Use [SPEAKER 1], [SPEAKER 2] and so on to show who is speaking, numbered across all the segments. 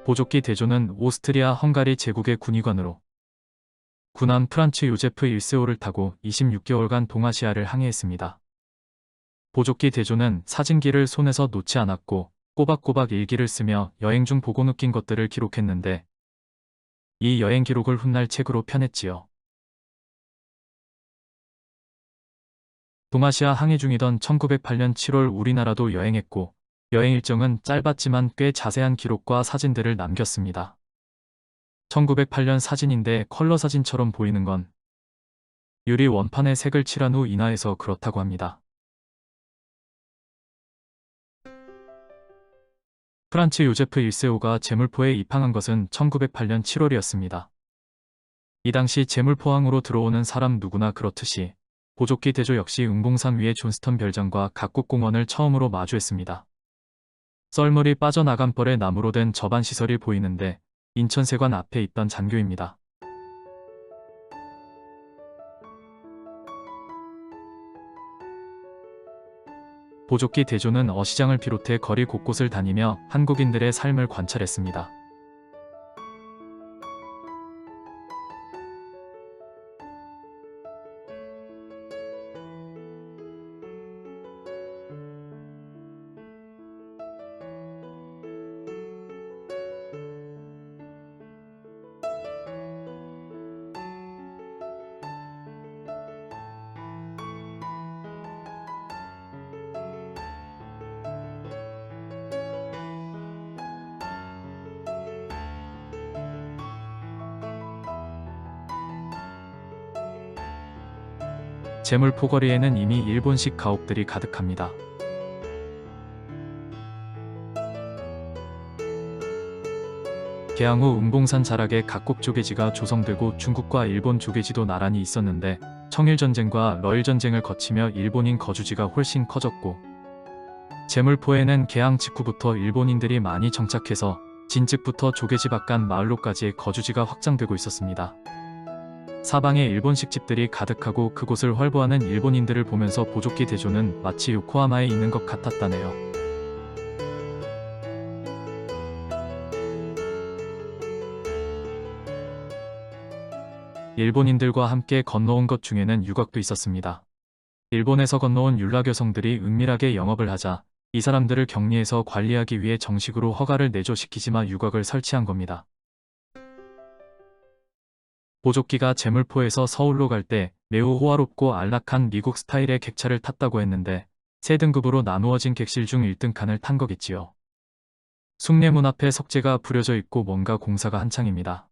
[SPEAKER 1] 보조기 대조는 오스트리아 헝가리 제국의 군의관으로 군함 프란츠 요제프 1세호를 타고 26개월간 동아시아를 항해했습니다. 보조기 대조는 사진기를 손에서 놓지 않았고 꼬박꼬박 일기를 쓰며 여행 중 보고 느낀 것들을 기록했는데 이 여행 기록을 훗날 책으로 펴냈지요. 동아시아 항해 중이던 1908년 7월 우리나라도 여행했고 여행 일정은 짧았지만 꽤 자세한 기록과 사진들을 남겼습니다. 1908년 사진인데 컬러 사진처럼 보이는 건 유리 원판에 색을 칠한 후 인화해서 그렇다고 합니다. 프란츠 요제프 1세호가 제물포에 입항한 것은 1908년 7월이었습니다. 이 당시 제물포항으로 들어오는 사람 누구나 그렇듯이 보조기 대조 역시 응봉산 위의 존스턴 별장과 각국 공원을 처음으로 마주했습니다. 썰물이 빠져나간 뻘에 나무로 된 저반시설이 보이는데 인천세관 앞에 있던 잔교입니다. 보조기 대조는 어시장을 비롯해 거리 곳곳을 다니며 한국인들의 삶을 관찰했습니다. 제물포거리에는 이미 일본식 가옥들이 가득합니다. 개항 후 응봉산 자락에 각국 조개지가 조성되고 중국과 일본 조개지도 나란히 있었는데 청일전쟁과 러일전쟁을 거치며 일본인 거주지가 훨씬 커졌고 제물포에는 개항 직후부터 일본인들이 많이 정착해서 진즉부터 조개지 바깥 마을로까지 거주지가 확장되고 있었습니다. 사방에 일본식 집들이 가득하고 그곳을 활보하는 일본인들을 보면서 보조기 대조는 마치 요코하마에 있는 것 같았다네요. 일본인들과 함께 건너온 것 중에는 유곽도 있었습니다. 일본에서 건너온 율락 여성들이 은밀하게 영업을 하자 이 사람들을 격리해서 관리하기 위해 정식으로 허가를 내줘 시키지마 유곽을 설치한 겁니다. 보조기가 제물포에서 서울로 갈 때 매우 호화롭고 안락한 미국 스타일의 객차를 탔다고 했는데 세 등급으로 나누어진 객실 중 1등 칸을 탄 거겠지요. 숭례문 앞에 석재가 부려져 있고 뭔가 공사가 한창입니다.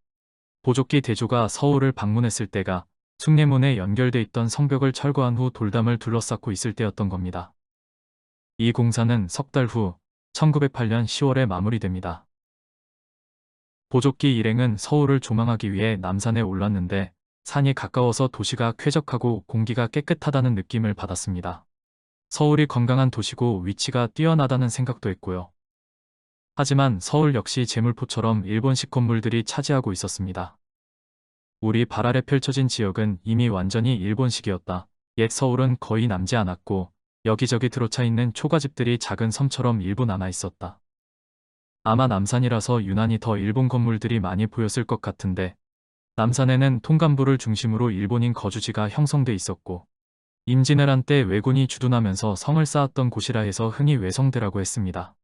[SPEAKER 1] 보조기 대조가 서울을 방문했을 때가 숭례문에 연결돼 있던 성벽을 철거한 후 돌담을 둘러싸고 있을 때였던 겁니다. 이 공사는 석 달 후 1908년 10월에 마무리됩니다. 보조기 일행은 서울을 조망하기 위해 남산에 올랐는데 산이 가까워서 도시가 쾌적하고 공기가 깨끗하다는 느낌을 받았습니다. 서울이 건강한 도시고 위치가 뛰어나다는 생각도 했고요. 하지만 서울 역시 제물포처럼 일본식 건물들이 차지하고 있었습니다. 우리 발 아래 펼쳐진 지역은 이미 완전히 일본식이었다. 옛 서울은 거의 남지 않았고 여기저기 들어차 있는 초가집들이 작은 섬처럼 일부 남아 있었다. 아마 남산이라서 유난히 더 일본 건물들이 많이 보였을 것 같은데 남산에는 통간부를 중심으로 일본인 거주지가 형성돼 있었고 임진왜란 때 왜군이 주둔하면서 성을 쌓았던 곳이라 해서 흔히 외성대라고 했습니다.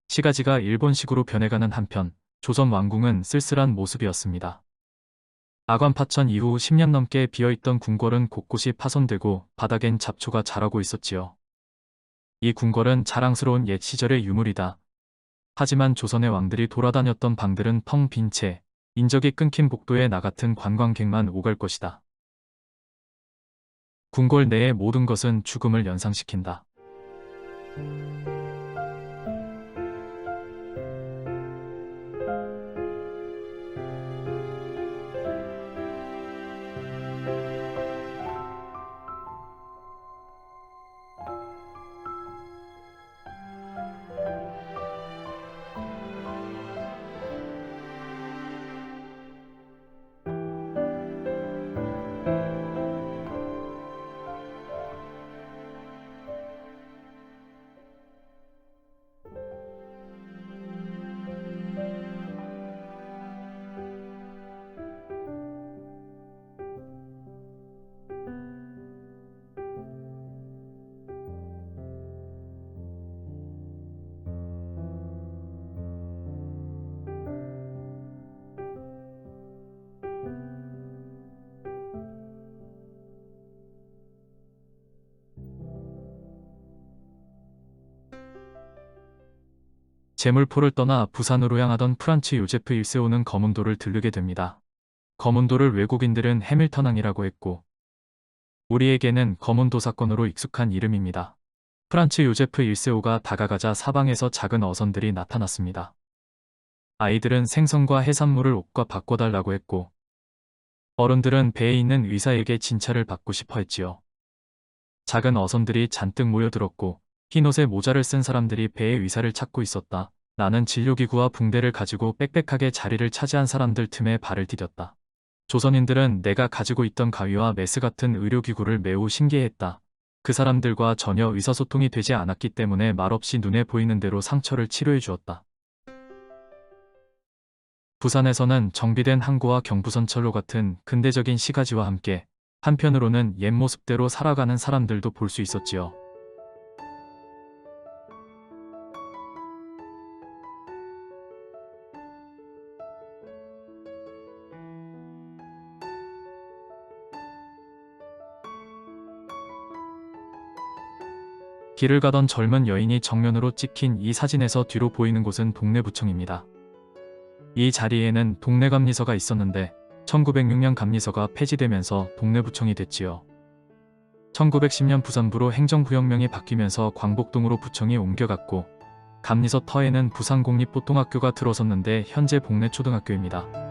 [SPEAKER 1] 시가지가 일본식으로 변해가는 한편 조선 왕궁은 쓸쓸한 모습이었습니다. 아관 파천 이후 10년 넘게 비어있던 궁궐은 곳곳이 파손되고 바닥엔 잡초가 자라고 있었지요. 이 궁궐은 자랑스러운 옛 시절의 유물이다. 하지만 조선의 왕들이 돌아다녔던 방들은 텅 빈 채 인적이 끊긴 복도에 나 같은 관광객만 오갈 것이다. 궁궐 내의 모든 것은 죽음을 연상시킨다. 제물포를 떠나 부산으로 향하던 프란츠 요제프 1세오는 거문도를 들르게 됩니다. 거문도를 외국인들은 해밀턴항이라고 했고 우리에게는 거문도 사건으로 익숙한 이름입니다. 프란츠 요제프 1세오가 다가가자 사방에서 작은 어선들이 나타났습니다. 아이들은 생선과 해산물을 옷과 바꿔달라고 했고 어른들은 배에 있는 의사에게 진찰을 받고 싶어 했지요. 작은 어선들이 잔뜩 모여들었고 흰옷에 모자를 쓴 사람들이 배의 의사를 찾고 있었다. 나는 진료기구와 붕대를 가지고 빽빽하게 자리를 차지한 사람들 틈에 발을 디뎠다. 조선인들은 내가 가지고 있던 가위와 메스 같은 의료기구를 매우 신기해했다. 그 사람들과 전혀 의사소통이 되지 않았기 때문에 말없이 눈에 보이는 대로 상처를 치료해 주었다. 부산에서는 정비된 항구와 경부선철로 같은 근대적인 시가지와 함께 한편으로는 옛 모습대로 살아가는 사람들도 볼 수 있었지요. 길을 가던 젊은 여인이 정면으로 찍힌 이 사진에서 뒤로 보이는 곳은 동래구청입니다. 이 자리에는 동래감리서가 있었는데 1906년 감리서가 폐지되면서 동래구청이 됐지요. 1910년 부산부로 행정구역명이 바뀌면서 광복동으로 구청이 옮겨갔고 감리서 터에는 부산공립보통학교가 들어섰는데 현재 복래초등학교입니다.